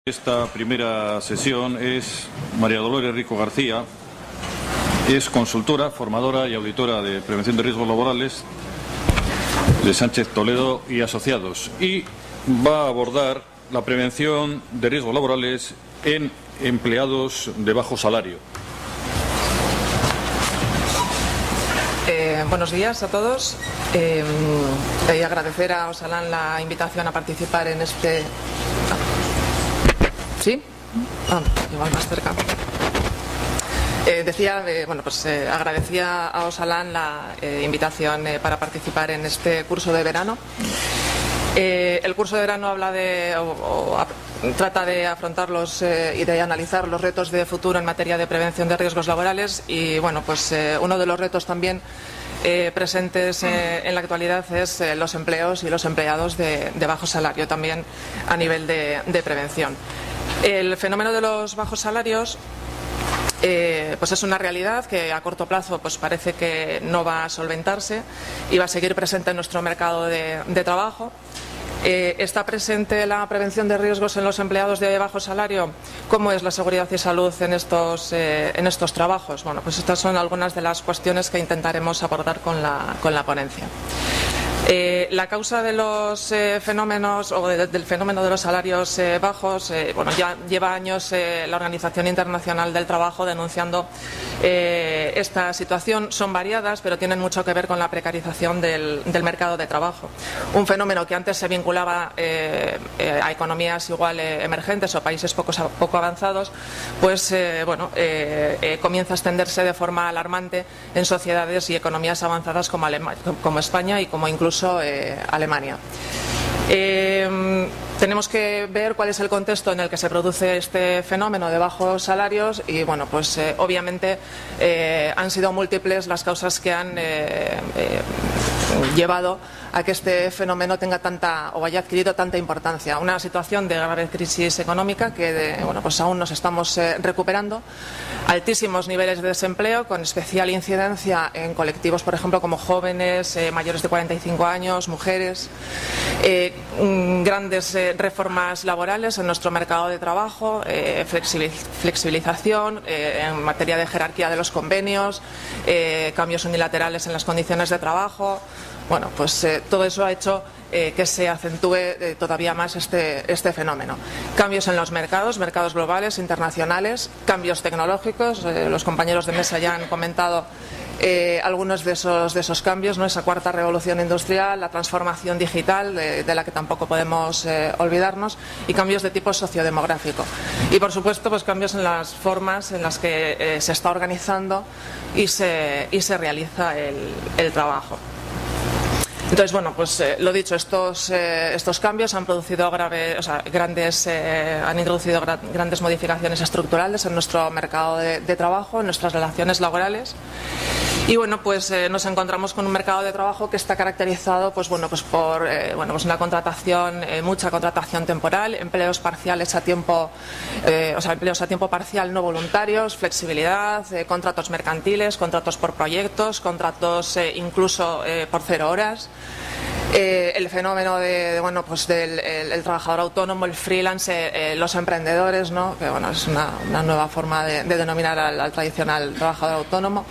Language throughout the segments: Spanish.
Esta primera sesión es María Dolores Rico García, es consultora, formadora y auditora de prevención de riesgos laborales de Sánchez Toledo y Asociados, y va a abordar la prevención de riesgos laborales en empleados de bajo salario. Buenos días a todos. Y agradecer a Osalan la invitación a participar en este... ¿Sí? Igual más cerca. Agradecía a Osalan la invitación para participar en este curso de verano. El curso de verano habla trata de afrontar y de analizar los retos de futuro en materia de prevención de riesgos laborales y uno de los retos también presentes en la actualidad es los empleos y los empleados de bajo salario, también a nivel de prevención. El fenómeno de los bajos salarios es una realidad que a corto plazo parece que no va a solventarse y va a seguir presente en nuestro mercado de trabajo. ¿Está presente la prevención de riesgos en los empleados de bajo salario? ¿Cómo es la seguridad y salud en estos trabajos? Bueno, pues estas son algunas de las cuestiones que intentaremos abordar con la ponencia. La causa de los fenómenos o del fenómeno de los salarios bajos, ya lleva años la Organización Internacional del Trabajo denunciando esta situación. Son variadas, pero tienen mucho que ver con la precarización del mercado de trabajo. Un fenómeno que antes se vinculaba a economías igual emergentes o países poco avanzados, comienza a extenderse de forma alarmante en sociedades y economías avanzadas como España y como incluso Alemania. Tenemos que ver cuál es el contexto en el que se produce este fenómeno de bajos salarios y obviamente han sido múltiples las causas que han llevado a que este fenómeno tenga haya adquirido tanta importancia. Una situación de grave crisis económica que aún nos estamos recuperando, altísimos niveles de desempleo con especial incidencia en colectivos, por ejemplo, como jóvenes, mayores de 45 años, mujeres, grandes reformas laborales en nuestro mercado de trabajo, flexibilización en materia de jerarquía de los convenios, cambios unilaterales en las condiciones de trabajo. Todo eso ha hecho que se acentúe todavía más este fenómeno. Cambios en los mercados globales, internacionales, cambios tecnológicos. Los compañeros de mesa ya han comentado algunos de esos cambios, ¿no? Esa cuarta revolución industrial, la transformación digital, de la que tampoco podemos olvidarnos, y cambios de tipo sociodemográfico. Y, por supuesto, cambios en las formas en las que se está organizando y se realiza el trabajo. Entonces, lo dicho, estos cambios han producido han introducido grandes modificaciones estructurales en nuestro mercado de trabajo, en nuestras relaciones laborales. Y nos encontramos con un mercado de trabajo que está caracterizado por una contratación, mucha contratación temporal, empleos parciales empleos a tiempo parcial no voluntarios, flexibilidad, contratos mercantiles, contratos por proyectos, contratos incluso por 0 horas. El fenómeno del trabajador autónomo, el freelance, los emprendedores, ¿no? Que es una nueva forma de denominar al tradicional trabajador autónomo.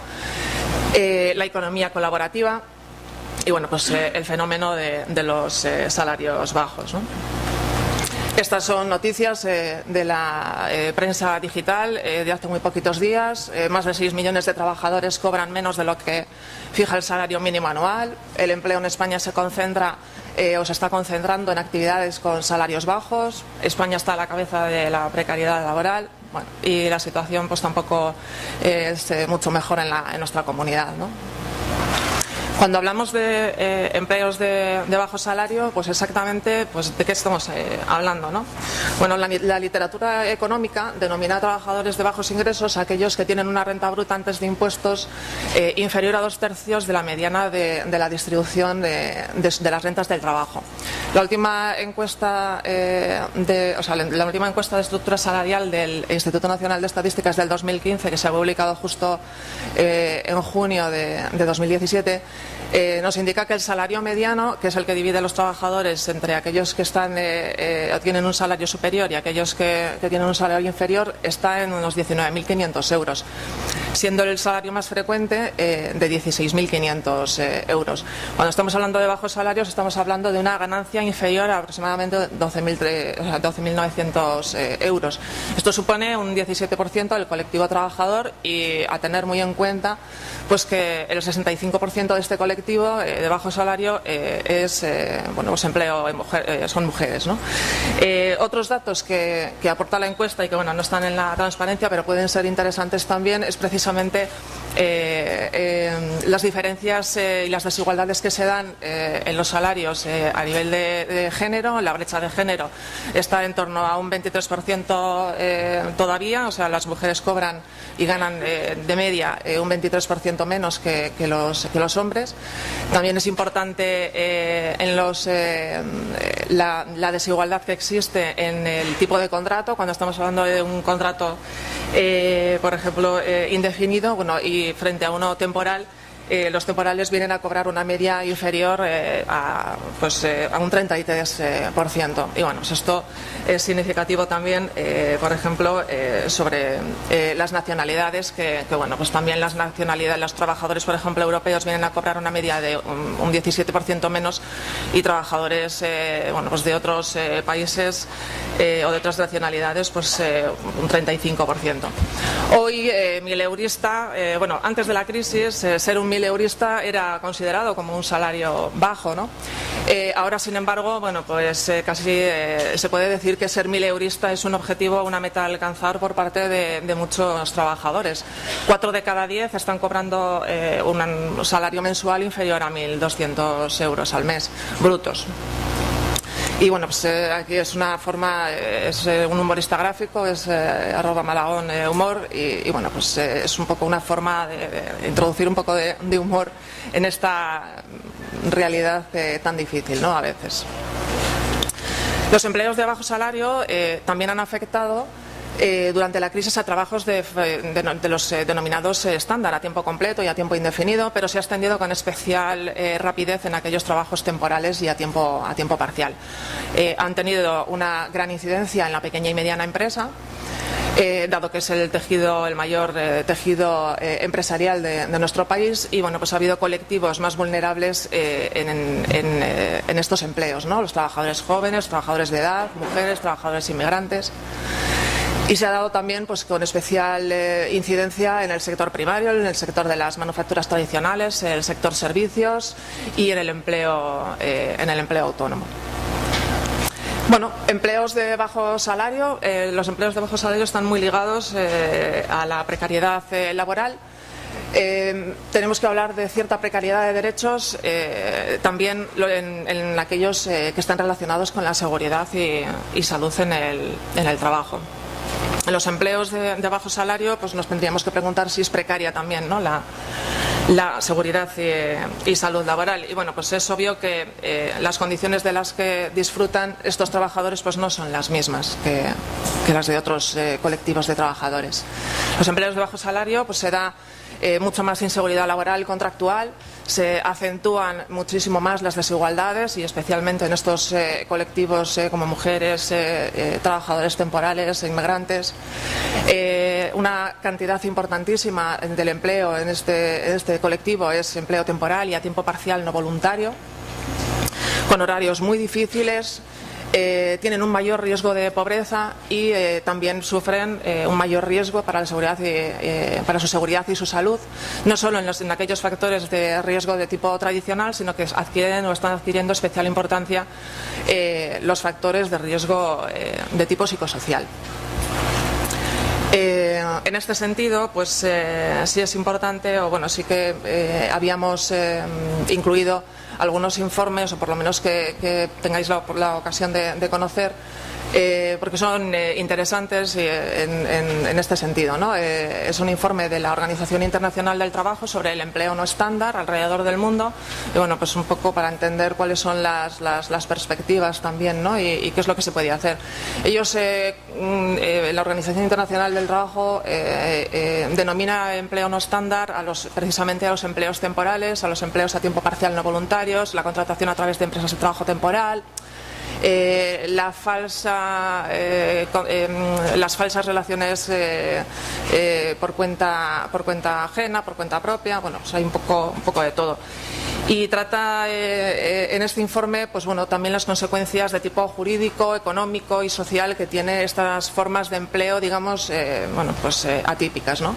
La economía colaborativa y el fenómeno de los salarios bajos, ¿no? Estas son noticias de la prensa digital de hace muy poquitos días. Más de 6 millones de trabajadores cobran menos de lo que fija el salario mínimo anual. El empleo en España se está concentrando en actividades con salarios bajos. España está a la cabeza de la precariedad laboral. Y la situación tampoco es mucho mejor en nuestra comunidad, ¿no? Cuando hablamos de empleos de bajo salario, exactamente ¿de qué estamos hablando, no? La literatura económica denomina a trabajadores de bajos ingresos a aquellos que tienen una renta bruta antes de impuestos inferior a 2/3 de la mediana de la distribución de las rentas del trabajo. La última encuesta de estructura salarial del Instituto Nacional de Estadística es del 2015, que se ha publicado justo en junio de 2017. nos indica que el salario mediano, que es el que divide a los trabajadores entre aquellos que tienen un salario superior y aquellos que tienen un salario inferior, está en unos 19.500 euros, siendo el salario más frecuente de 16.500 euros. Cuando estamos hablando de bajos salarios, estamos hablando de una ganancia inferior a aproximadamente 12.900 euros. Esto supone un 17% del colectivo trabajador, y a tener muy en cuenta pues que el 65% de este colectivo de bajo salario es pues empleo son mujeres, ¿no? Otros datos que aporta la encuesta y que no están en la transparencia, pero pueden ser interesantes también, es precisamente las diferencias y las desigualdades que se dan en los salarios a nivel de género. La brecha de género está en torno a un 23% todavía, o sea, las mujeres cobran y ganan de media un 23% menos que los hombres. También es importante la desigualdad que existe en el tipo de contrato. Cuando estamos hablando de un contrato, por ejemplo, indefinido, y frente a uno temporal, los temporales vienen a cobrar una media inferior a un 33%. Y pues esto es significativo también, por ejemplo, sobre las nacionalidades, que pues también las nacionalidades, los trabajadores, por ejemplo, europeos, vienen a cobrar una media de un 17% menos, y trabajadores de otros países o de otras nacionalidades, pues un 35%. Hoy, mileurista, antes de la crisis, ser un mileurista era considerado como un salario bajo, ¿no? Ahora, sin embargo, pues casi se puede decir que ser mileurista es un objetivo, una meta a alcanzar por parte de muchos trabajadores. 4 de cada 10 están cobrando un salario mensual inferior a 1.200 euros al mes, brutos. Y pues aquí es una forma, es un humorista gráfico, es @malagón_humor, y pues es un poco una forma de introducir un poco de humor en esta realidad tan difícil, ¿no?, a veces. Los empleos de bajo salario también han afectado durante la crisis a trabajos de los denominados estándar, a tiempo completo y a tiempo indefinido, pero se ha extendido con especial rapidez en aquellos trabajos temporales y a tiempo parcial. Han tenido una gran incidencia en la pequeña y mediana empresa, dado que es el mayor tejido empresarial de nuestro país, y pues ha habido colectivos más vulnerables en estos empleos, ¿no? Los trabajadores jóvenes, trabajadores de edad, mujeres, trabajadores inmigrantes. Y se ha dado también pues con especial incidencia en el sector primario, en el sector de las manufacturas tradicionales, en el sector servicios y en el empleo autónomo. Empleos de bajo salario. Los empleos de bajo salario están muy ligados a la precariedad laboral. Tenemos que hablar de cierta precariedad de derechos también en aquellos que están relacionados con la seguridad y salud en el trabajo. En los empleos de bajo salario, pues nos tendríamos que preguntar si es precaria también, ¿no?, la seguridad y salud laboral. Y pues es obvio que las condiciones de las que disfrutan estos trabajadores pues no son las mismas que las de otros colectivos de trabajadores. Los empleos de bajo salario pues se da mucha más inseguridad laboral contractual, se acentúan muchísimo más las desigualdades, y especialmente en estos colectivos como mujeres, trabajadores temporales, inmigrantes. Una cantidad importantísima del empleo en este colectivo es empleo temporal y a tiempo parcial no voluntario, con horarios muy difíciles. Tienen un mayor riesgo de pobreza y también sufren un mayor riesgo para para su seguridad y su salud, no solo en aquellos factores de riesgo de tipo tradicional, sino que adquieren o están adquiriendo especial importancia los factores de riesgo de tipo psicosocial. En este sentido, pues sí es importante, sí que habíamos incluido algunos informes, o por lo menos que tengáis la ocasión de conocer, porque son interesantes en este sentido, ¿no? Es un informe de la Organización Internacional del Trabajo sobre el empleo no estándar alrededor del mundo, y bueno, pues un poco para entender cuáles son las perspectivas también, ¿no? Y qué es lo que se puede hacer. Ellos, la Organización Internacional del Trabajo, denomina empleo no estándar precisamente a los empleos temporales, a los empleos a tiempo parcial no voluntarios, la contratación a través de empresas de trabajo temporal, las falsas relaciones por cuenta ajena, por cuenta propia. Bueno, pues hay un poco de todo. Y trata en este informe, pues bueno, también las consecuencias de tipo jurídico, económico y social que tiene estas formas de empleo, digamos, bueno, pues atípicas, ¿no?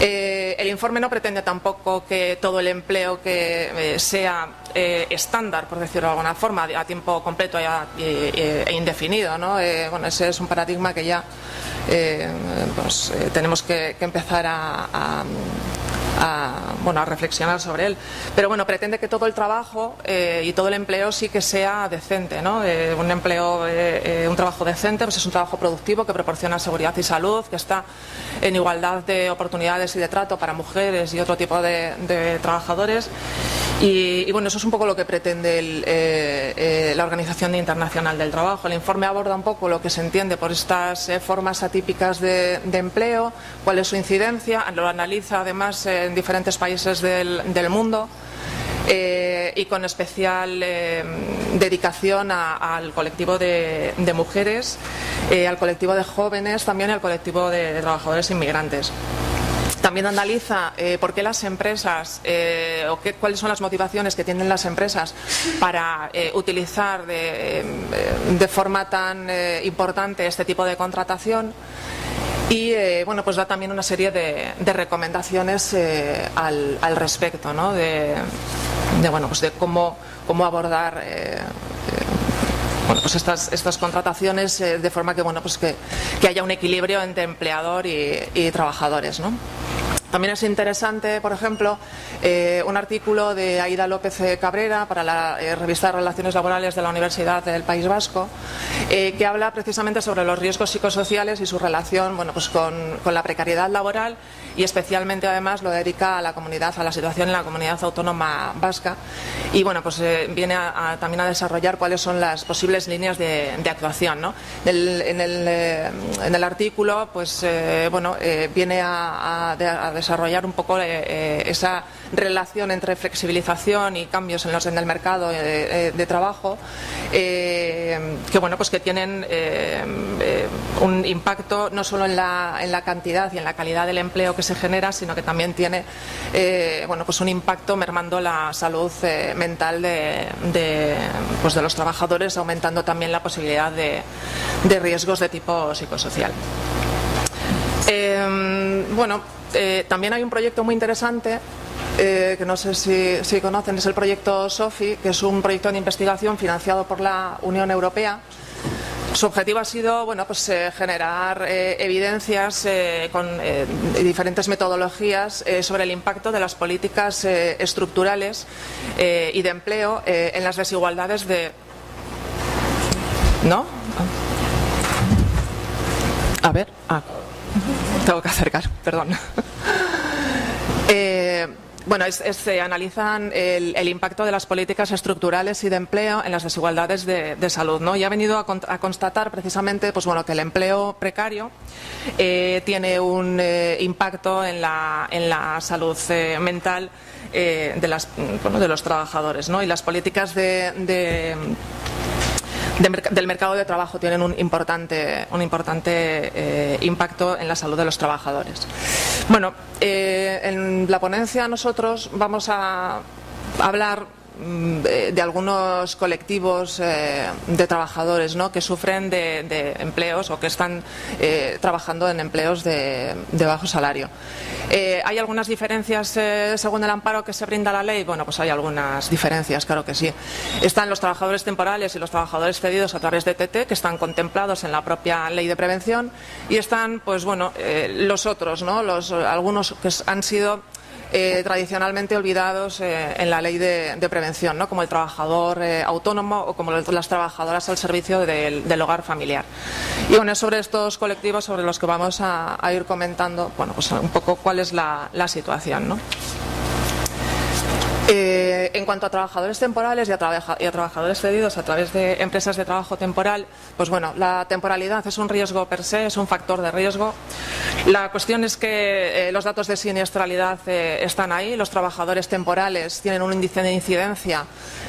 El informe no pretende tampoco que todo el empleo que sea estándar, por decirlo de alguna forma, a tiempo completo e indefinido, ¿no? Bueno, ese es un paradigma que ya tenemos que empezar a reflexionar sobre él. Pero bueno, pretende que todo el trabajo y todo el empleo sí que sea decente, ¿no? Un trabajo decente, pues es un trabajo productivo que proporciona seguridad y salud, que está en igualdad de oportunidades y de trato para mujeres y otro tipo de trabajadores. Y bueno, eso es un poco lo que pretende la Organización Internacional del Trabajo. El informe aborda un poco lo que se entiende por estas formas atípicas de empleo, cuál es su incidencia, lo analiza además en diferentes países del mundo. Y con especial dedicación al colectivo de mujeres, al colectivo de jóvenes, también al colectivo de trabajadores inmigrantes. También analiza por qué las empresas cuáles son las motivaciones que tienen las empresas para utilizar de forma tan importante este tipo de contratación. Y bueno, pues da también una serie de recomendaciones al respecto, ¿no? de cómo abordar bueno, pues estas contrataciones de forma que, bueno, pues que haya un equilibrio entre empleador y trabajadores, ¿no? También es interesante, por ejemplo, un artículo de Aida López Cabrera para la revista de Relaciones Laborales de la Universidad del País Vasco, que habla precisamente sobre los riesgos psicosociales y su relación, bueno, pues con la precariedad laboral, y especialmente además lo dedica a la situación en la comunidad autónoma vasca, y bueno, pues viene también a desarrollar cuáles son las posibles líneas de actuación, ¿no? En el artículo, pues viene a desarrollar un poco esa relación entre flexibilización y cambios en el mercado de trabajo, que bueno, pues que tienen un impacto no solo en la cantidad y en la calidad del empleo que se genera, sino que también tiene bueno, pues un impacto mermando la salud mental de los trabajadores, aumentando también la posibilidad de riesgos de tipo psicosocial. También hay un proyecto muy interesante que no sé si conocen, es el proyecto SOFI, que es un proyecto de investigación financiado por la Unión Europea. Su objetivo ha sido, bueno, pues generar evidencias con diferentes metodologías sobre el impacto de las políticas estructurales y de empleo en las desigualdades ¿no? A ver, tengo que acercar, perdón. Se analizan el impacto de las políticas estructurales y de empleo en las desigualdades de salud, ¿no? Y ha venido a constatar precisamente, pues bueno, que el empleo precario tiene un impacto en la salud mental de los trabajadores, ¿no? Y las políticas del mercado de trabajo tienen un importante impacto en la salud de los trabajadores. Bueno, en la ponencia nosotros vamos a hablar de algunos colectivos de trabajadores, ¿no?, que sufren de empleos o que están trabajando en empleos de bajo salario. ¿Hay algunas diferencias según el amparo que se brinda a la ley? Bueno, pues hay algunas diferencias, claro que sí. Están los trabajadores temporales y los trabajadores cedidos a través de TT, que están contemplados en la propia ley de prevención, y están, pues bueno, los otros, ¿no?, algunos que han sido tradicionalmente olvidados en la ley de prevención, ¿no? Como el trabajador autónomo o como las trabajadoras al servicio del hogar familiar. Y bueno, es sobre estos colectivos sobre los que vamos a ir comentando, bueno, pues un poco cuál es la situación, ¿no? En cuanto a trabajadores temporales y a trabajadores cedidos a través de empresas de trabajo temporal, pues bueno, la temporalidad es un riesgo per se, es un factor de riesgo. La cuestión es que los datos de siniestralidad están ahí. Los trabajadores temporales tienen un índice de incidencia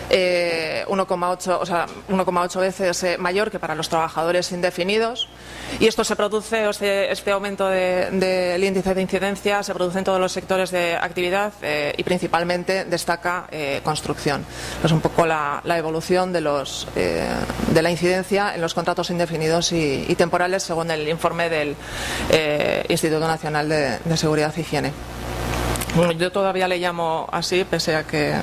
1,8 veces mayor que para los trabajadores indefinidos. Y esto se produce, este aumento del índice de incidencia se produce en todos los sectores de actividad y principalmente destaca construcción. Es un poco la evolución de la incidencia en los contratos indefinidos y temporales según el informe del Instituto Nacional de Seguridad e Higiene. Bueno, yo todavía le llamo así, pese a que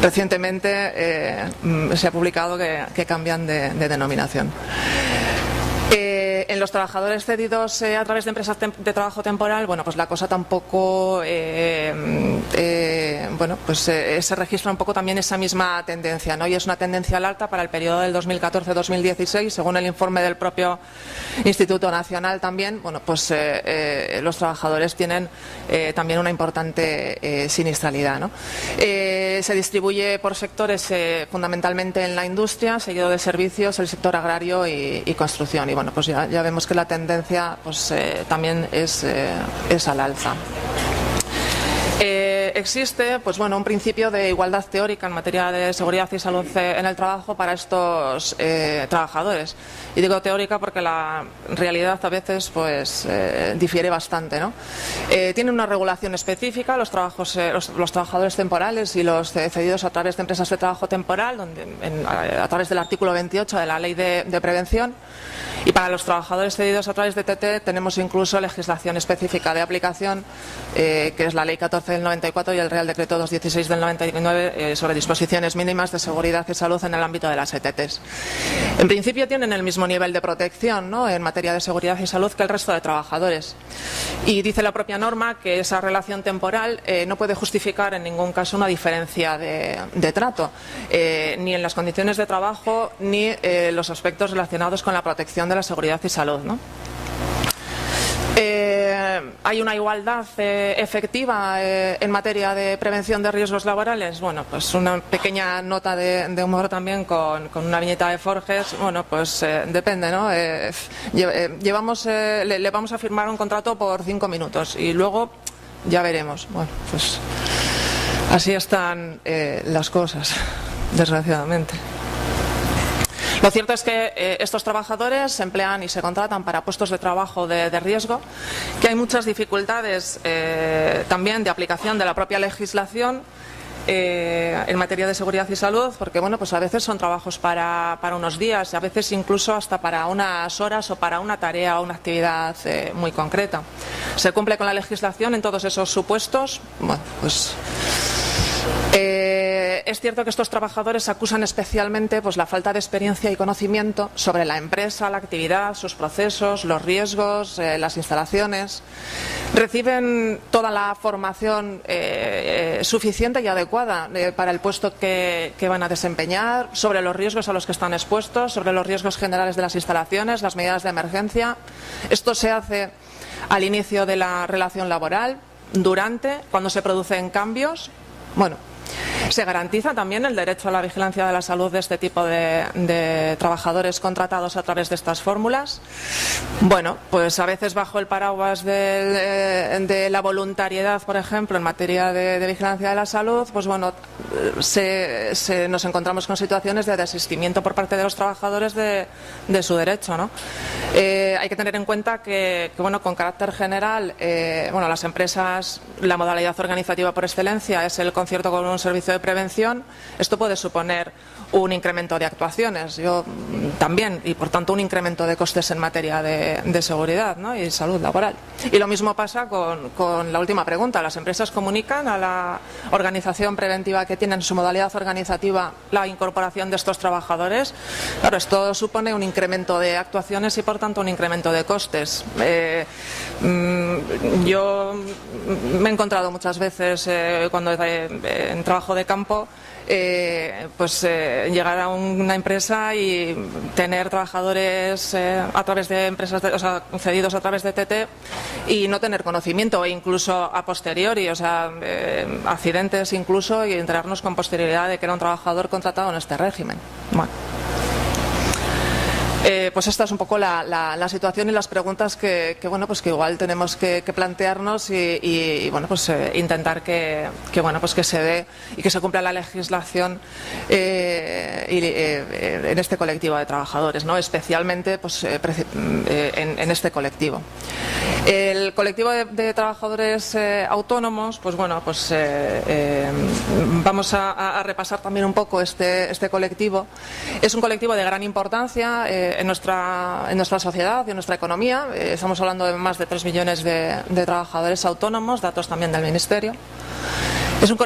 recientemente se ha publicado que cambian de denominación. En los trabajadores cedidos a través de empresas de trabajo temporal, bueno, pues la cosa tampoco, se registra un poco también esa misma tendencia, ¿no? Y es una tendencia al alta para el periodo del 2014-2016, según el informe del propio Instituto Nacional también. Bueno, pues los trabajadores tienen también una importante siniestralidad, ¿no? Se distribuye por sectores fundamentalmente en la industria, seguido de servicios, el sector agrario y construcción. Y bueno, pues ya vemos que la tendencia pues, también es al alza. Existe pues bueno, un principio de igualdad teórica en materia de seguridad y salud en el trabajo para estos trabajadores. Y digo teórica porque la realidad a veces pues, difiere bastante, ¿no? Tienen una regulación específica los trabajadores temporales y los cedidos a través de empresas de trabajo temporal, a través del artículo 28 de la Ley de Prevención. Y para los trabajadores cedidos a través de TT tenemos incluso legislación específica de aplicación, que es la Ley 14 del 94 y el Real Decreto 216 del 99 sobre disposiciones mínimas de seguridad y salud en el ámbito de las ETTs. En principio tienen el mismo nivel de protección, ¿no?, en materia de seguridad y salud que el resto de trabajadores. Y dice la propia norma que esa relación temporal no puede justificar en ningún caso una diferencia de trato, ni en las condiciones de trabajo ni los aspectos relacionados con la protección de la seguridad y salud, ¿no? ¿Hay una igualdad efectiva en materia de prevención de riesgos laborales? Bueno, pues una pequeña nota de humor también con una viñeta de Forges. Bueno, pues depende, ¿no? Le vamos a firmar un contrato por 5 minutos y luego ya veremos. Bueno, pues así están las cosas, desgraciadamente. Lo cierto es que estos trabajadores se emplean y se contratan para puestos de trabajo de riesgo, que hay muchas dificultades también de aplicación de la propia legislación en materia de seguridad y salud, porque bueno, pues a veces son trabajos para unos días, y a veces incluso hasta para unas horas o para una tarea o una actividad muy concreta. ¿Se cumple con la legislación en todos esos supuestos? Bueno, pues es cierto que estos trabajadores acusan especialmente pues, la falta de experiencia y conocimiento sobre la empresa, la actividad, sus procesos, los riesgos, las instalaciones. Reciben toda la formación suficiente y adecuada para el puesto que van a desempeñar, sobre los riesgos a los que están expuestos, sobre los riesgos generales de las instalaciones, las medidas de emergencia. Esto se hace al inicio de la relación laboral, durante, cuando se producen cambios. Bueno, se garantiza también el derecho a la vigilancia de la salud de este tipo de trabajadores contratados a través de estas fórmulas. Bueno, pues a veces bajo el paraguas de la voluntariedad, por ejemplo, en materia de vigilancia de la salud, pues bueno, nos encontramos con situaciones de desistimiento por parte de los trabajadores de su derecho, ¿no? Hay que tener en cuenta que bueno, con carácter general, bueno, las empresas, la modalidad organizativa por excelencia es el concierto con un servicio de prevención. Esto puede suponer un incremento de actuaciones, también, y por tanto un incremento de costes en materia de seguridad, ¿no?, y salud laboral. Y lo mismo pasa con la última pregunta. ¿Las empresas comunican a la organización preventiva que tienen en su modalidad organizativa la incorporación de estos trabajadores? Claro, esto supone un incremento de actuaciones y, por tanto, un incremento de costes. Yo me he encontrado muchas veces cuando en trabajo de campo llegar a una empresa y tener trabajadores a través de empresas, cedidos a través de TT, y no tener conocimiento, e incluso a posteriori, accidentes incluso, y enterarnos con posterioridad de que era un trabajador contratado en este régimen. Bueno. Pues esta es un poco la situación y las preguntas que igual tenemos que plantearnos y intentar que se dé y que se cumpla la legislación en este colectivo de trabajadores, ¿no? Especialmente en este colectivo. El colectivo de trabajadores autónomos, vamos a repasar también un poco este colectivo. Es un colectivo de gran importancia en nuestra sociedad y en nuestra economía. Estamos hablando de más de 3 millones de trabajadores autónomos, datos también del Ministerio. Es un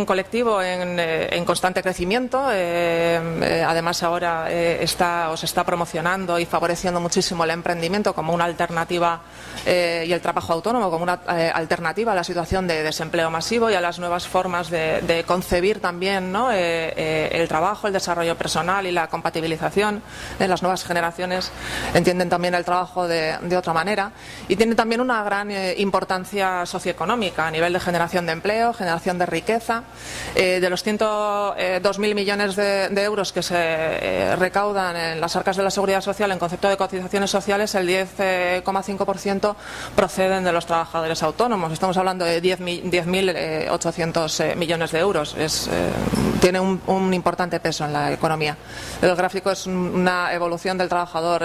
colectivo en constante crecimiento. Además, ahora se está promocionando y favoreciendo muchísimo el emprendimiento como una alternativa y el trabajo autónomo como una alternativa a la situación de desempleo masivo y a las nuevas formas de concebir también, ¿no? El trabajo, el desarrollo personal y la compatibilización. Las nuevas generaciones entienden también el trabajo de otra manera, y tiene también una gran importancia socioeconómica a nivel de generación de empleo, generación de riqueza. De los 102.000 millones de euros que se recaudan en las arcas de la Seguridad Social en concepto de cotizaciones sociales, el 10,5% proceden de los trabajadores autónomos. Estamos hablando de 10.800 millones de euros. Tiene un importante peso en la economía. El gráfico es una evolución del trabajador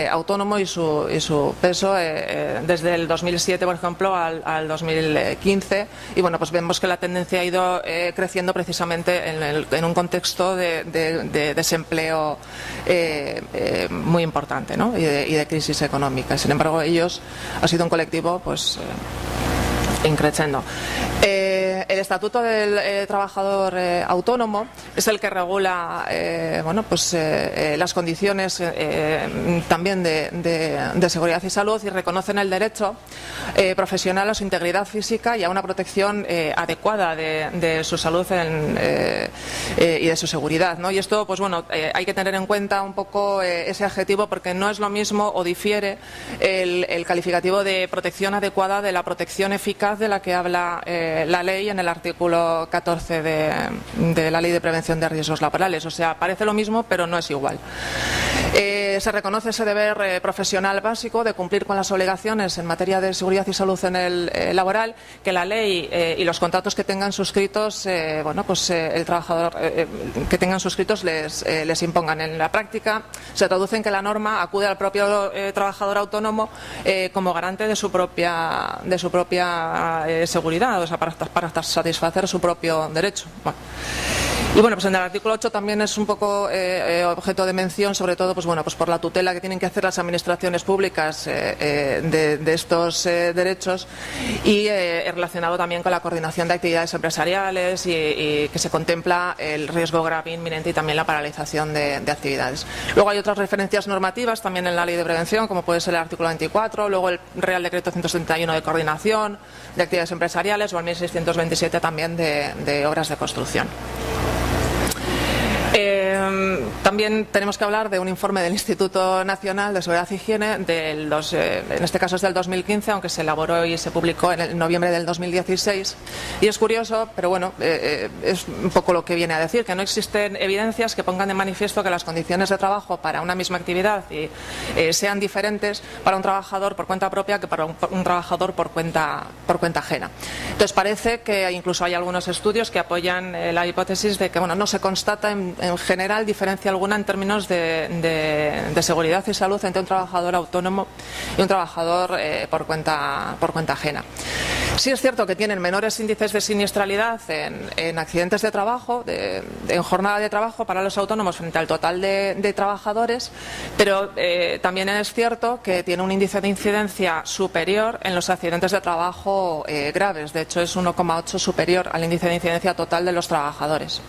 autónomo y su peso desde el 2007, por ejemplo, al 2015. Y vemos que la tendencia ha ido creciendo precisamente en un contexto de desempleo muy importante, ¿no? y de crisis económica. Sin embargo, ellos ha sido un colectivo increciendo. El Estatuto del Trabajador Autónomo es el que regula las condiciones también de seguridad y salud, y reconocen el derecho profesional a su integridad física y a una protección adecuada de su salud y de su seguridad, ¿no? Y esto, hay que tener en cuenta un poco ese adjetivo, porque no es lo mismo o difiere el calificativo de protección adecuada de la protección eficaz de la que habla la ley en el artículo 14 de la Ley de Prevención de Riesgos Laborales. O sea, parece lo mismo, pero no es igual. Se reconoce ese deber profesional básico de cumplir con las obligaciones en materia de seguridad y salud en el laboral, que la ley y los contratos que tengan suscritos, el trabajador que tengan suscritos les impongan. En la práctica se traduce en que la norma acude al propio trabajador autónomo como garante de su propia seguridad, para satisfacer su propio derecho. Y en el artículo 8 también es un poco objeto de mención, sobre todo por la tutela que tienen que hacer las administraciones públicas de estos derechos, y relacionado también con la coordinación de actividades empresariales y que se contempla el riesgo grave inminente y también la paralización de actividades. Luego hay otras referencias normativas también en la Ley de Prevención, como puede ser el artículo 24, luego el Real Decreto 171 de coordinación de actividades empresariales, o el 1627 también de obras de construcción. También tenemos que hablar de un informe del Instituto Nacional de Seguridad e Higiene, en este caso es del 2015, aunque se elaboró y se publicó en noviembre del 2016. Y es curioso, pero es un poco lo que viene a decir, que no existen evidencias que pongan de manifiesto que las condiciones de trabajo para una misma actividad sean diferentes para un trabajador por cuenta propia que para un trabajador por cuenta ajena. Entonces parece que incluso hay algunos estudios que apoyan la hipótesis de que no se constata en general diferencia alguna en términos de seguridad y salud entre un trabajador autónomo y un trabajador por cuenta ajena. Sí es cierto que tienen menores índices de siniestralidad en accidentes de trabajo, en jornada de trabajo para los autónomos frente al total de trabajadores, pero también es cierto que tiene un índice de incidencia superior en los accidentes de trabajo graves. De hecho, es 1,8 superior al índice de incidencia total de los trabajadores.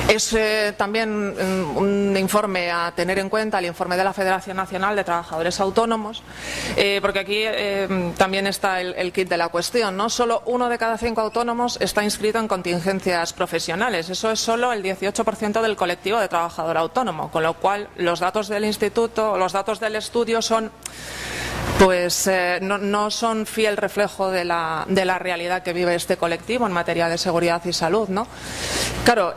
Es también un informe a tener en cuenta, el informe de la Federación Nacional de Trabajadores Autónomos, porque aquí también está el kit de la cuestión, ¿no? Solo 1 de cada 5 autónomos está inscrito en contingencias profesionales. Eso es solo el 18% del colectivo de trabajador autónomo, con lo cual los datos del instituto, los datos del estudio son... no son fiel reflejo de la realidad que vive este colectivo en materia de seguridad y salud, ¿no? Claro,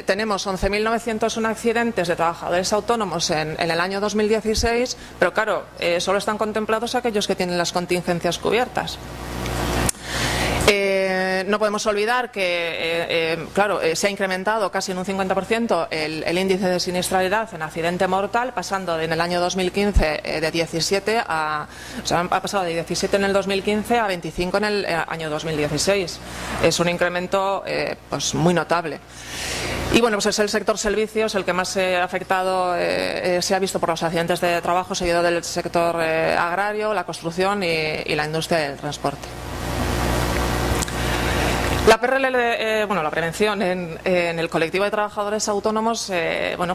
tenemos 11.901 accidentes de trabajadores autónomos en el año 2016, pero claro, solo están contemplados aquellos que tienen las contingencias cubiertas. No podemos olvidar que, se ha incrementado casi en un 50% el índice de siniestralidad en accidente mortal, pasando en el año 2015 de 17 a... O sea, ha pasado de 17 en el 2015 a 25 en el año 2016. Es un incremento pues muy notable. Y bueno, pues es el sector servicios el que más afectado se ha visto por los accidentes de trabajo, seguido del sector agrario, la construcción y la industria del transporte. La PRL, la prevención en el colectivo de trabajadores autónomos,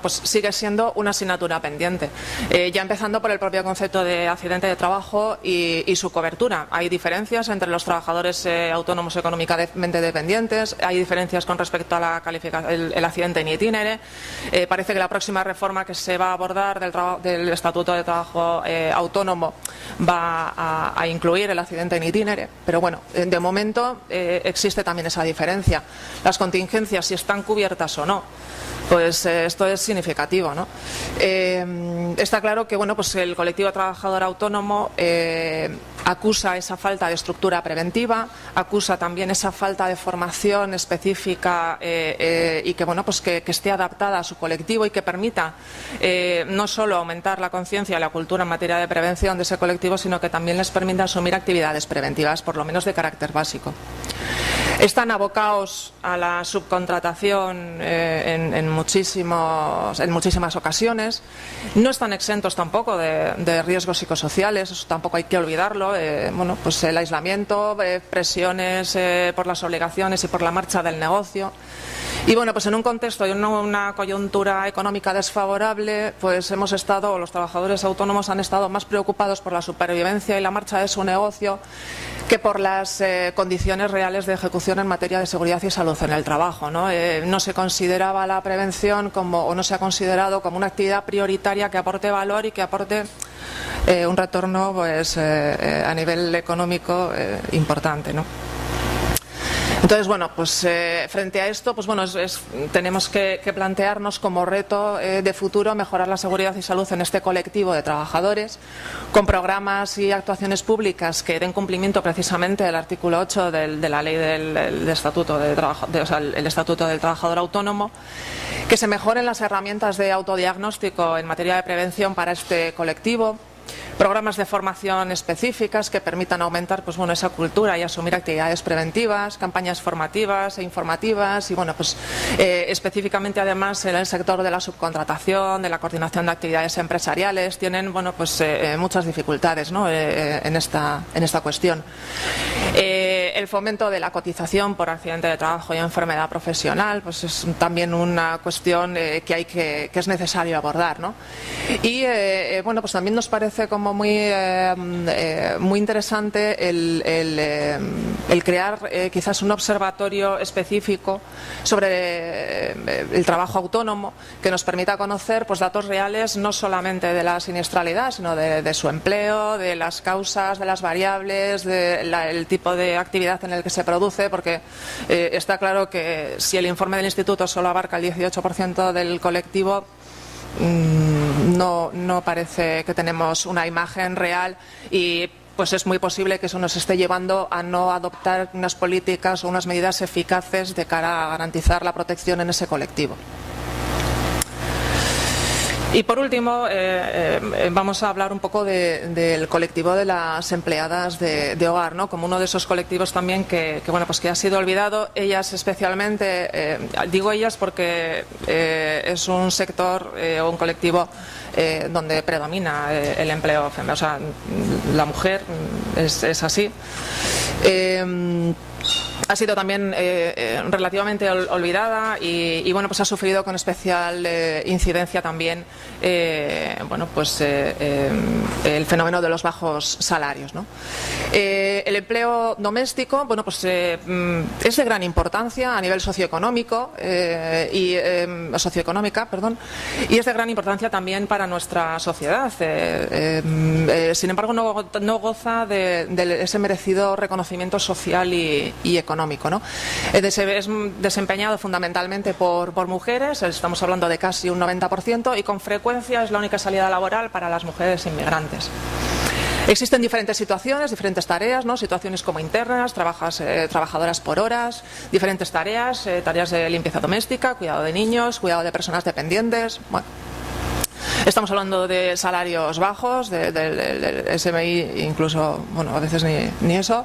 pues sigue siendo una asignatura pendiente. Ya empezando por el propio concepto de accidente de trabajo y su cobertura. Hay diferencias entre los trabajadores autónomos económicamente dependientes, hay diferencias con respecto a la calificación, el accidente in itinere. Parece que la próxima reforma que se va a abordar del Estatuto de Trabajo Autónomo va a incluir el accidente in itinere, pero bueno, de momento existe también esa diferencia. Las contingencias, si están cubiertas o no, pues esto es significativo, ¿no? Está claro que pues el colectivo trabajador autónomo acusa esa falta de estructura preventiva, acusa también esa falta de formación específica y que esté adaptada a su colectivo y que permita no solo aumentar la conciencia y la cultura en materia de prevención de ese colectivo, sino que también les permita asumir actividades preventivas, por lo menos de carácter básico. Están abocados a la subcontratación en muchísimas ocasiones. No están exentos tampoco de riesgos psicosociales, eso tampoco hay que olvidarlo. El aislamiento, presiones por las obligaciones y por la marcha del negocio. Y pues en un contexto y una coyuntura económica desfavorable, pues los trabajadores autónomos han estado más preocupados por la supervivencia y la marcha de su negocio que por las condiciones reales de ejecución en materia de seguridad y salud en el trabajo, ¿no? No se consideraba la prevención o no se ha considerado como una actividad prioritaria que aporte valor y que aporte un retorno a nivel económico importante, ¿no? Entonces, frente a esto, tenemos que plantearnos como reto de futuro mejorar la seguridad y salud en este colectivo de trabajadores, con programas y actuaciones públicas que den cumplimiento precisamente al artículo 8 de la ley del Estatuto el Estatuto del Trabajador Autónomo, que se mejoren las herramientas de autodiagnóstico en materia de prevención para este colectivo, programas de formación específicas que permitan aumentar esa cultura y asumir actividades preventivas, campañas formativas e informativas y específicamente además en el sector de la subcontratación, de la coordinación de actividades empresariales tienen muchas dificultades, ¿no? en esta cuestión. El fomento de la cotización por accidente de trabajo y enfermedad profesional es también una cuestión que es necesario abordar, ¿no? Y también nos parece como muy interesante el crear quizás un observatorio específico sobre el trabajo autónomo que nos permita conocer datos reales no solamente de la siniestralidad, sino de su empleo, de las causas, de las variables, del tipo de actividad en el que se produce, porque está claro que si el informe del Instituto solo abarca el 18% del colectivo, no parece que tenemos una imagen real y es muy posible que eso nos esté llevando a no adoptar unas políticas o unas medidas eficaces de cara a garantizar la protección en ese colectivo. Y por último, vamos a hablar un poco del colectivo de las empleadas de hogar, ¿no? Como uno de esos colectivos también que ha sido olvidado. Ellas especialmente, digo ellas porque es un sector o un colectivo donde predomina el empleo femenino, o sea, la mujer es así. Ha sido también relativamente olvidada y bueno, pues ha sufrido con especial incidencia también el fenómeno de los bajos salarios, ¿no? El empleo doméstico, bueno, pues es de gran importancia a nivel socioeconómica, y es de gran importancia también para nuestra sociedad. Sin embargo, no goza de ese merecido reconocimiento social y económico, ¿no? Es desempeñado fundamentalmente por mujeres, estamos hablando de casi un 90%, y con frecuencia es la única salida laboral para las mujeres inmigrantes. Existen diferentes situaciones, diferentes tareas, ¿no? Situaciones como internas, trabajadoras por horas, diferentes tareas, tareas de limpieza doméstica, cuidado de niños, cuidado de personas dependientes. Bueno, estamos hablando de salarios bajos, del SMI incluso, bueno, a veces ni eso.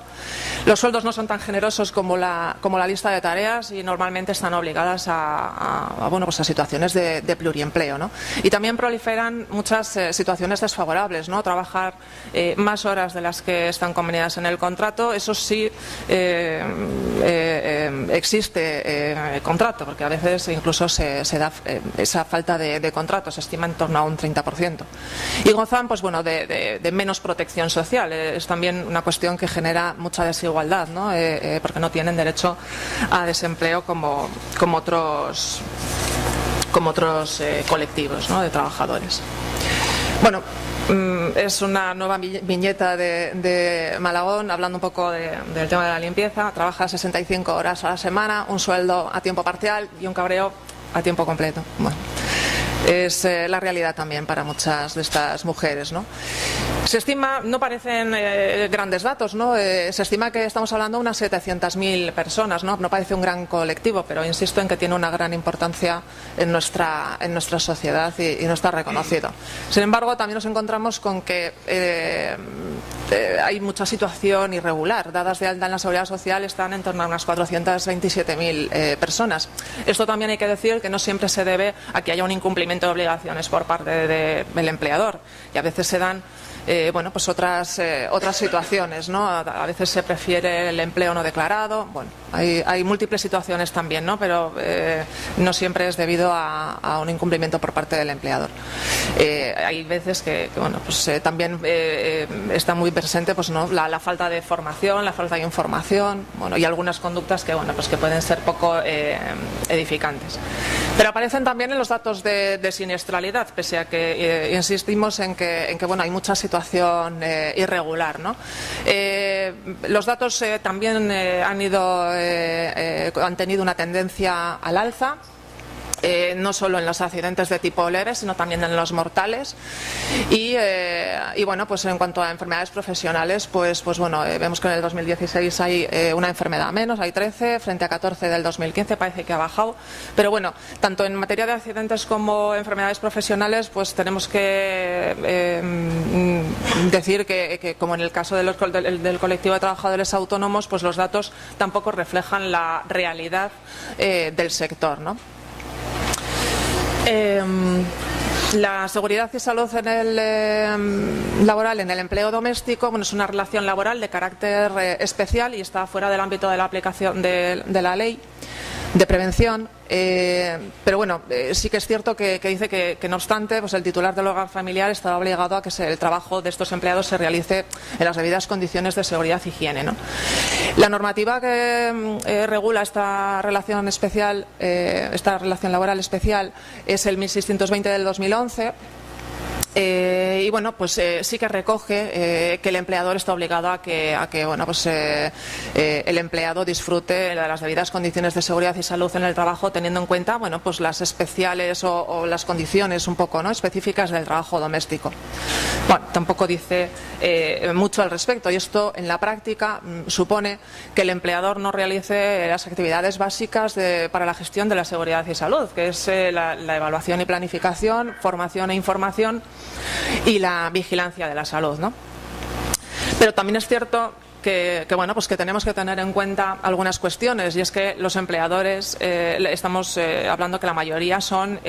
Los sueldos no son tan generosos como la lista de tareas y normalmente están obligadas a situaciones de pluriempleo, ¿no? Y también proliferan muchas situaciones desfavorables, ¿no? Trabajar más horas de las que están convenidas en el contrato, eso sí existe contrato, porque a veces incluso se da esa falta de contrato, se estima en torno a un 30%. Y gozan, pues bueno, de menos protección social. Es también una cuestión que genera mucha desigualdad, ¿no? Porque no tienen derecho a desempleo como otros colectivos, ¿no? De trabajadores. Bueno, es una nueva viñeta de Malagón, hablando un poco del tema de la limpieza. Trabaja 65 horas a la semana, un sueldo a tiempo parcial y un cabreo a tiempo completo. Bueno, es la realidad también para muchas de estas mujeres, ¿no? Se estima, no parecen grandes datos, ¿no? Se estima que estamos hablando de unas 700.000 personas, ¿no? No parece un gran colectivo, pero insisto en que tiene una gran importancia en nuestra sociedad y no está reconocido. Sin embargo, también nos encontramos con que hay mucha situación irregular. Dadas de alta en la Seguridad Social están en torno a unas 427.000 personas. Esto también hay que decir que no siempre se debe a que haya un incumplimiento de obligaciones por parte del empleador, y a veces se dan otras situaciones, ¿no? A veces se prefiere el empleo no declarado. Bueno, hay múltiples situaciones también, ¿no? Pero no siempre es debido a un incumplimiento por parte del empleador. Hay veces que también está muy presente, pues, ¿no? La falta de formación, la falta de información, bueno, y algunas conductas que pueden ser poco edificantes. Pero aparecen también en los datos de siniestralidad, pese a que insistimos en que hay mucha situación irregular, ¿no? Los datos también han tenido una tendencia al alza. No solo en los accidentes de tipo leve, sino también en los mortales. Y bueno, pues en cuanto a enfermedades profesionales, vemos que en el 2016 hay una enfermedad menos, hay 13, frente a 14 del 2015, parece que ha bajado. Pero bueno, tanto en materia de accidentes como enfermedades profesionales, pues tenemos que decir que como en el caso del colectivo de trabajadores autónomos, pues los datos tampoco reflejan la realidad del sector, ¿no? La seguridad y salud en el laboral, en el empleo doméstico, es una relación laboral de carácter especial y está fuera del ámbito de la aplicación de la ley de prevención, pero bueno, sí que es cierto que dice que no obstante, pues el titular del hogar familiar está obligado a que el trabajo de estos empleados se realice en las debidas condiciones de seguridad e higiene, ¿no? La normativa que regula esta relación especial, esta relación laboral especial, es el 1620 del 2011. Y bueno, pues sí que recoge que el empleador está obligado a que bueno, pues el empleado disfrute de las debidas condiciones de seguridad y salud en el trabajo, teniendo en cuenta, bueno, pues las especiales o las condiciones un poco, ¿no?, específicas del trabajo doméstico. Bueno, tampoco dice mucho al respecto, y esto en la práctica supone que el empleador no realice las actividades básicas para la gestión de la seguridad y salud, que es la evaluación y planificación, formación e información y la vigilancia de la salud, ¿no? Pero también es cierto que bueno, pues que tenemos que tener en cuenta algunas cuestiones, y es que los empleadores, estamos hablando que la mayoría son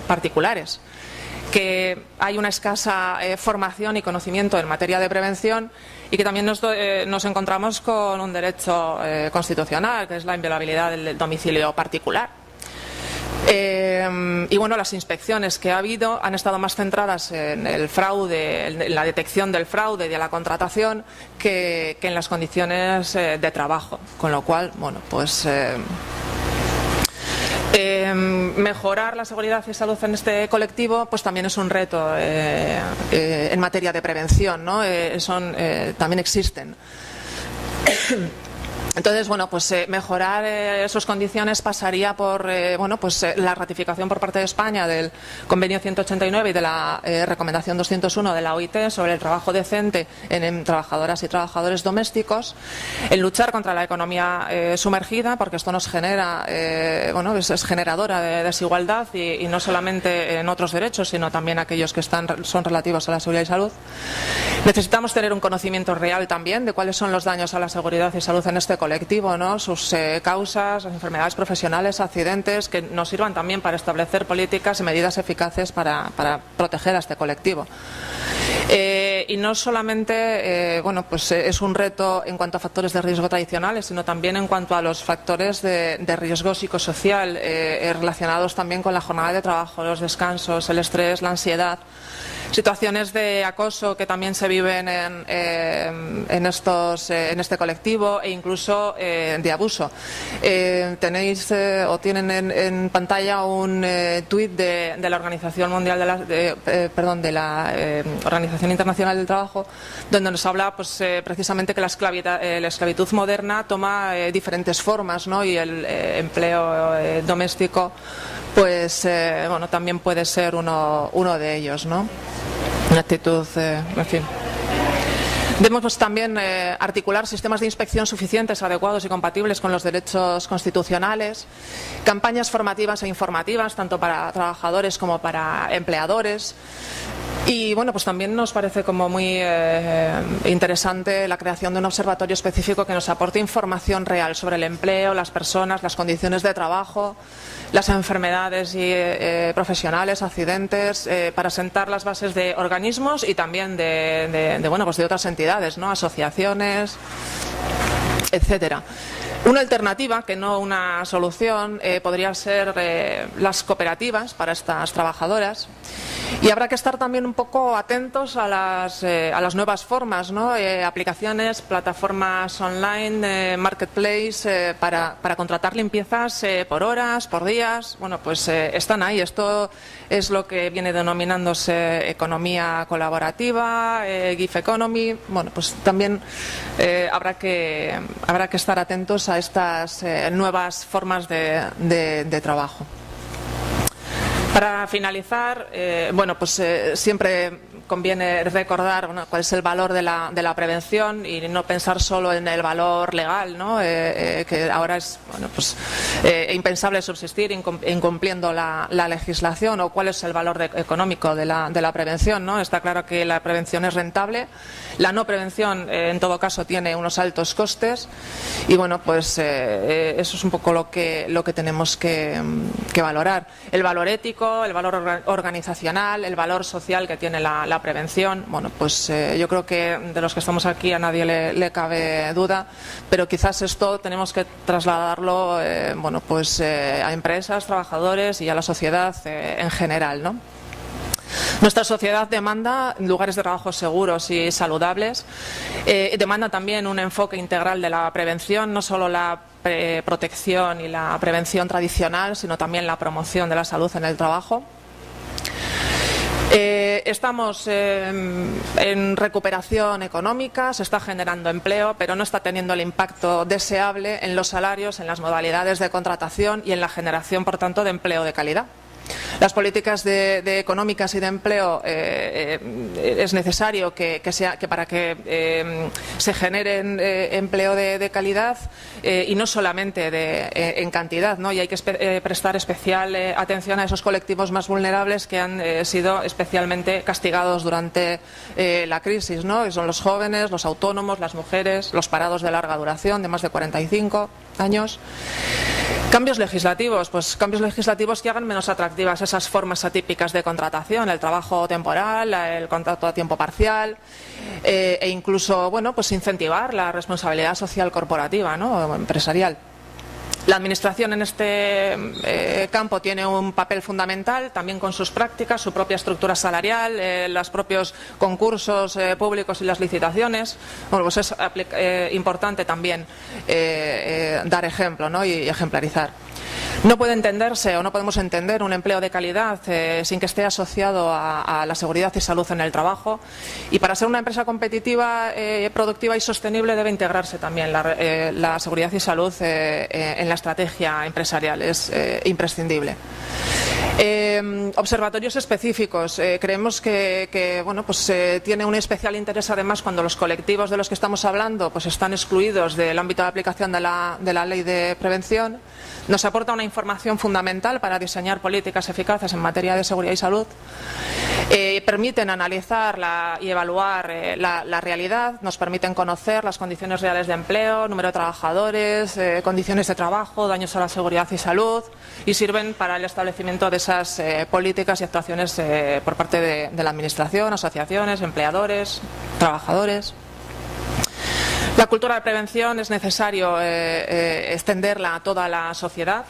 particulares, que hay una escasa formación y conocimiento en materia de prevención, y que también nos encontramos con un derecho constitucional, que es la inviolabilidad del domicilio particular. Y bueno, las inspecciones que ha habido han estado más centradas en el fraude, en la detección del fraude y de la contratación, que en las condiciones de trabajo, con lo cual, bueno, pues mejorar la seguridad y salud en este colectivo pues también es un reto en materia de prevención, ¿no? También existen. Entonces, bueno, pues mejorar sus condiciones pasaría por bueno, pues la ratificación por parte de España del Convenio 189 y de la Recomendación 201 de la OIT sobre el trabajo decente en trabajadoras y trabajadores domésticos, en luchar contra la economía sumergida, porque esto nos genera, bueno, es generadora de desigualdad y no solamente en otros derechos, sino también aquellos que son relativos a la seguridad y salud. Necesitamos tener un conocimiento real también de cuáles son los daños a la seguridad y salud en este colectivo, ¿no?, sus causas, las enfermedades profesionales, accidentes, que nos sirvan también para establecer políticas y medidas eficaces para proteger a este colectivo. Y no solamente bueno, pues es un reto en cuanto a factores de riesgo tradicionales, sino también en cuanto a los factores de riesgo psicosocial relacionados también con la jornada de trabajo, los descansos, el estrés, la ansiedad, situaciones de acoso que también se viven en este colectivo, e incluso de abuso. Tenéis o tienen en pantalla un tuit de la Organización Mundial de la Organización Internacional del Trabajo, donde nos habla pues precisamente que la esclavitud moderna toma diferentes formas, ¿no?, y el empleo doméstico pues bueno, también puede ser uno de ellos, ¿no? Una actitud, en fin. Debemos pues también articular sistemas de inspección suficientes, adecuados y compatibles con los derechos constitucionales, campañas formativas e informativas tanto para trabajadores como para empleadores. Y bueno, pues también nos parece como muy interesante la creación de un observatorio específico que nos aporte información real sobre el empleo, las personas, las condiciones de trabajo, las enfermedades profesionales, accidentes, para sentar las bases de organismos y también bueno, pues de otras entidades, ¿no?, asociaciones, etcétera. Una alternativa, que no una solución, podría ser las cooperativas para estas trabajadoras. Y habrá que estar también un poco atentos a las nuevas formas, ¿no? Aplicaciones, plataformas online, marketplace, para contratar limpiezas por horas, por días. Bueno, pues están ahí. Esto es lo que viene denominándose economía colaborativa, gig economy. Bueno, pues también habrá que estar atentos a estas nuevas formas de trabajo. Para finalizar, bueno, pues siempre conviene recordar cuál es el valor de la prevención y no pensar solo en el valor legal, ¿no? Que ahora es, bueno, pues, impensable subsistir incumpliendo la legislación, o cuál es el valor económico de la prevención, ¿no? Está claro que la prevención es rentable, la no prevención en todo caso tiene unos altos costes, y bueno, pues eso es un poco lo que tenemos que valorar. El valor ético, el valor organizacional, el valor social que tiene la prevención. Bueno, pues yo creo que de los que estamos aquí a nadie le cabe duda, pero quizás esto tenemos que trasladarlo bueno, pues a empresas, trabajadores y a la sociedad en general, ¿no? Nuestra sociedad demanda lugares de trabajo seguros y saludables, demanda también un enfoque integral de la prevención, no solo la protección y la prevención tradicional, sino también la promoción de la salud en el trabajo. Estamos en recuperación económica, se está generando empleo, pero no está teniendo el impacto deseable en los salarios, en las modalidades de contratación y en la generación, por tanto, de empleo de calidad. Las políticas de económicas y de empleo es necesario que para que se generen empleo de calidad y no solamente en cantidad, ¿no? Y hay que prestar especial atención a esos colectivos más vulnerables que han sido especialmente castigados durante la crisis, ¿no? Que son los jóvenes, los autónomos, las mujeres, los parados de larga duración de más de 45 años. Cambios legislativos, pues cambios legislativos que hagan menos atractivas esas formas atípicas de contratación, el trabajo temporal, el contrato a tiempo parcial e incluso, bueno, pues incentivar la responsabilidad social corporativa, ¿no? Empresarial. La Administración en este campo tiene un papel fundamental, también con sus prácticas, su propia estructura salarial, los propios concursos públicos y las licitaciones. Bueno, pues es importante también dar ejemplo, ¿no? y ejemplarizar. No puede entenderse o no podemos entender un empleo de calidad sin que esté asociado a la seguridad y salud en el trabajo, y para ser una empresa competitiva, productiva y sostenible debe integrarse también la seguridad y salud en la estrategia empresarial, es imprescindible. Observatorios específicos. Creemos que bueno, pues, tiene un especial interés además cuando los colectivos de los que estamos hablando pues, están excluidos del ámbito de aplicación de la ley de prevención. Nos aporta una información fundamental para diseñar políticas eficaces en materia de seguridad y salud. Permiten analizar y evaluar la realidad, nos permiten conocer las condiciones reales de empleo, número de trabajadores, condiciones de trabajo, daños a la seguridad y salud, y sirven para el establecimiento de esas políticas y actuaciones por parte de la Administración, asociaciones, empleadores, trabajadores. La cultura de prevención es necesario extenderla a toda la sociedad.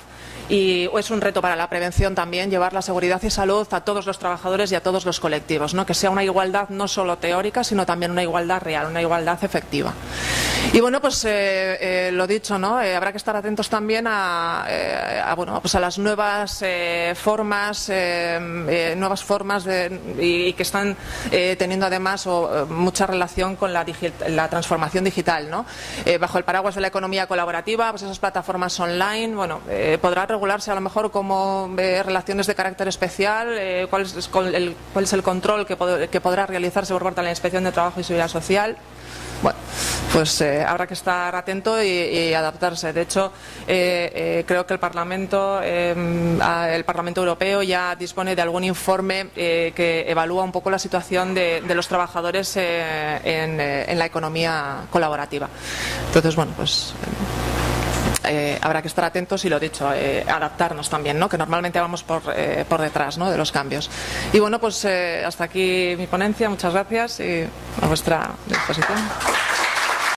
Y es un reto para la prevención también llevar la seguridad y salud a todos los trabajadores y a todos los colectivos, ¿no? Que sea una igualdad no solo teórica, sino también una igualdad real, una igualdad efectiva. Y bueno, pues lo dicho, ¿no? Habrá que estar atentos también bueno, pues a las nuevas formas, y que están teniendo además mucha relación con la transformación digital, ¿no? Bajo el paraguas de la economía colaborativa, pues esas plataformas online, bueno, podrá regularse a lo mejor como relaciones de carácter especial, cuál es el control que podrá realizarse por parte de la Inspección de Trabajo y Seguridad Social. Bueno, pues habrá que estar atento y adaptarse. De hecho, creo que el Parlamento Europeo ya dispone de algún informe que evalúa un poco la situación de los trabajadores en la economía colaborativa. Entonces, bueno, pues habrá que estar atentos y lo dicho, adaptarnos también, ¿no? Que normalmente vamos por detrás, ¿no? De los cambios. Y bueno, pues hasta aquí mi ponencia, muchas gracias y a vuestra disposición.